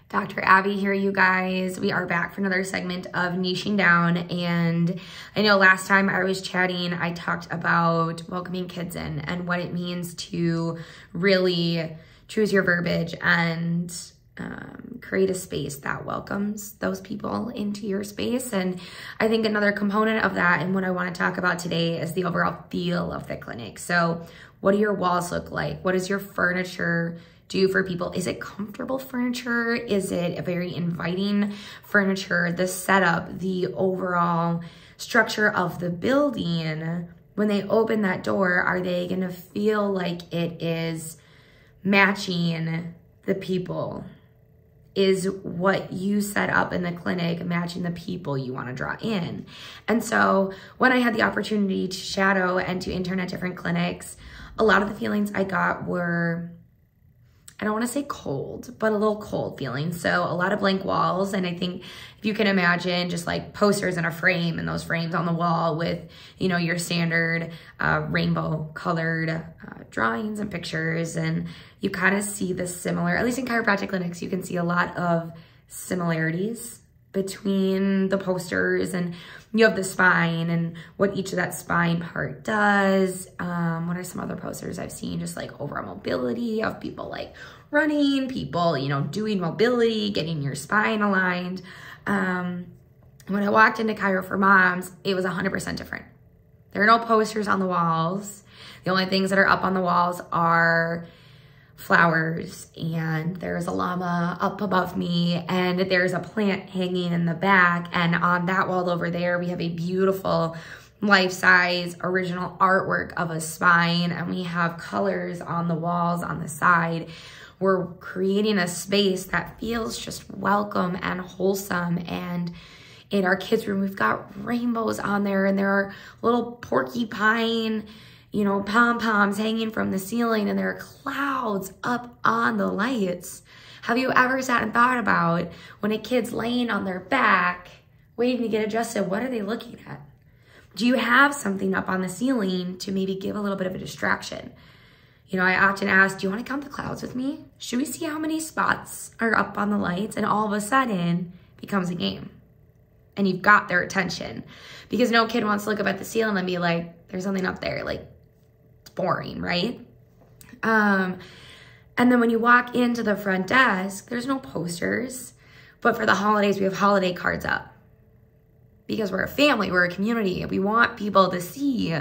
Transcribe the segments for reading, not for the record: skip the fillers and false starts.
Dr. Abby here, you guys. We are back for another segment of Niching Down. And I know last time I was chatting, I talked about welcoming kids in and what it means to really choose your verbiage and create a space that welcomes those people into your space. And I think another component of that and what I want to talk about today is the overall feel of the clinic. So what do your walls look like? What does your furniture do for people? Is it comfortable furniture? Is it a very inviting furniture? The setup, the overall structure of the building, when they open that door, are they gonna feel like it is matching the people? Is what you set up in the clinic matching the people you want to draw in? And so when I had the opportunity to shadow and to intern at different clinics, a lot of the feelings I got were, I don't want to say cold, but a little cold feeling. So a lot of blank walls. And I think if you can imagine just like posters in a frame and those frames on the wall with, you know, your standard rainbow colored drawings and pictures. And you kind of see the similar, at least in chiropractic clinics, you can see a lot of similarities between the posters, and you have the spine and what each of that spine part does. What are some other posters I've seen? Just like overall mobility of people like running, people, you know, doing mobility, getting your spine aligned. When I walked into CHIRO for Moms, it was 100% different. There are no posters on the walls. The only things that are up on the walls are flowers, and there's a llama up above me, and there's a plant hanging in the back. And on that wall over there, we have a beautiful life-size original artwork of a spine, and we have colors on the walls on the side. We're creating a space that feels just welcome and wholesome. And in our kids' room, we've got rainbows on there, and there are little porcupine, you know, pom-poms hanging from the ceiling, and there are clouds up on the lights. Have you ever sat and thought about when a kid's laying on their back, waiting to get adjusted, what are they looking at? Do you have something up on the ceiling to maybe give a little bit of a distraction? You know, I often ask, do you want to count the clouds with me? Should we see how many spots are up on the lights? And all of a sudden, it becomes a game. And you've got their attention. Because no kid wants to look up at the ceiling and be like, there's something up there. Like, boring, right? And then when you walk into the front desk, there's no posters, but for the holidays, we have holiday cards up because we're a family, we're a community, and we want people to see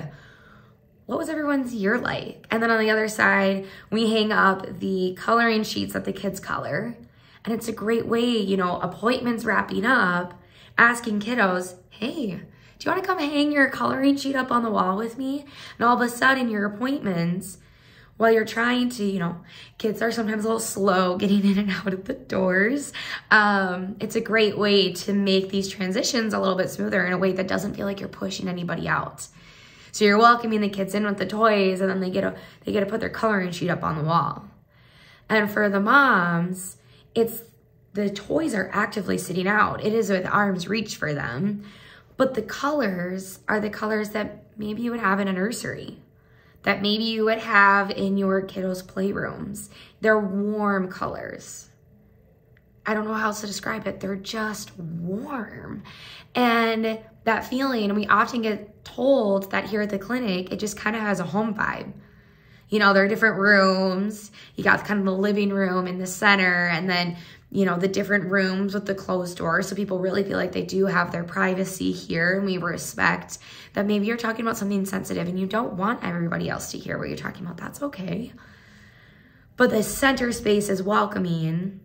what was everyone's year like. And then on the other side, we hang up the coloring sheets that the kids color. And it's a great way, you know, appointments wrapping up, asking kiddos, hey, do you want to come hang your coloring sheet up on the wall with me? And all of a sudden, your appointments, while you're trying to, you know, kids are sometimes a little slow getting in and out of the doors. It's a great way to make these transitions a little bit smoother in a way that doesn't feel like you're pushing anybody out. So you're welcoming the kids in with the toys, and then they get to put their coloring sheet up on the wall. And for the moms, the toys are actively sitting out. It is with arm's reach for them. But the colors are the colors that maybe you would have in a nursery, that maybe you would have in your kiddos' playrooms. They're warm colors. I don't know how else to describe it. They're just warm. And that feeling, and we often get told that here at the clinic, it just kind of has a home vibe. You know, there are different rooms. You got kind of the living room in the center, and then, you know, the different rooms with the closed doors. So people really feel like they do have their privacy here, and we respect that maybe you're talking about something sensitive and you don't want everybody else to hear what you're talking about. That's okay. But the center space is welcoming,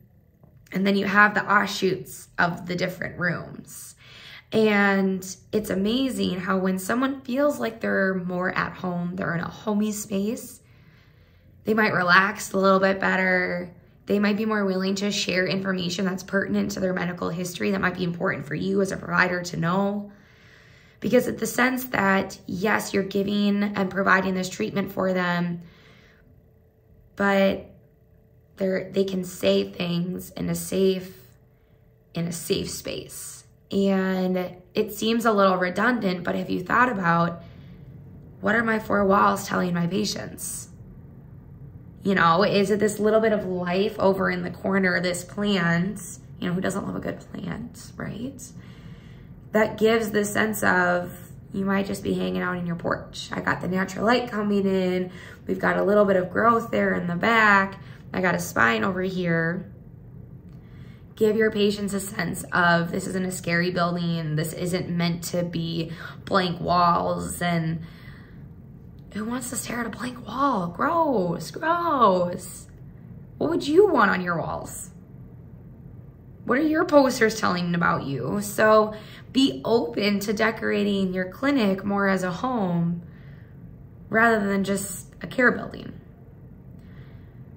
and then you have the offshoots of the different rooms. And it's amazing how when someone feels like they're more at home, they're in a homey space, they might relax a little bit better. They might be more willing to share information that's pertinent to their medical history that might be important for you as a provider to know. Because it's the sense that, yes, you're giving and providing this treatment for them, but they can say things in a safe space. And it seems a little redundant, but have you thought about, what are my four walls telling my patients? You know, is it this little bit of life over in the corner, this plant, you know, who doesn't love a good plant, right? That gives this sense of, you might just be hanging out in your porch. I got the natural light coming in. We've got a little bit of growth there in the back. I got a spine over here. Give your patients a sense of, this isn't a scary building. This isn't meant to be blank walls. And who wants to stare at a blank wall? Gross, gross. What would you want on your walls? What are your posters telling about you? So be open to decorating your clinic more as a home rather than just a care building.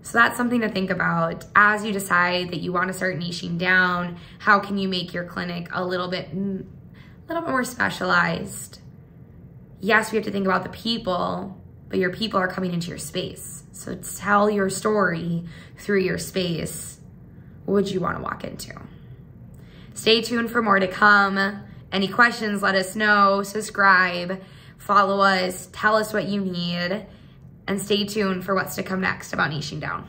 So that's something to think about as you decide that you want to start niching down. How can you make your clinic a little bit more specialized? Yes, we have to think about the people, but your people are coming into your space. So tell your story through your space. What would you want to walk into? Stay tuned for more to come. Any questions, let us know. Subscribe, follow us, tell us what you need, and stay tuned for what's to come next about niching down.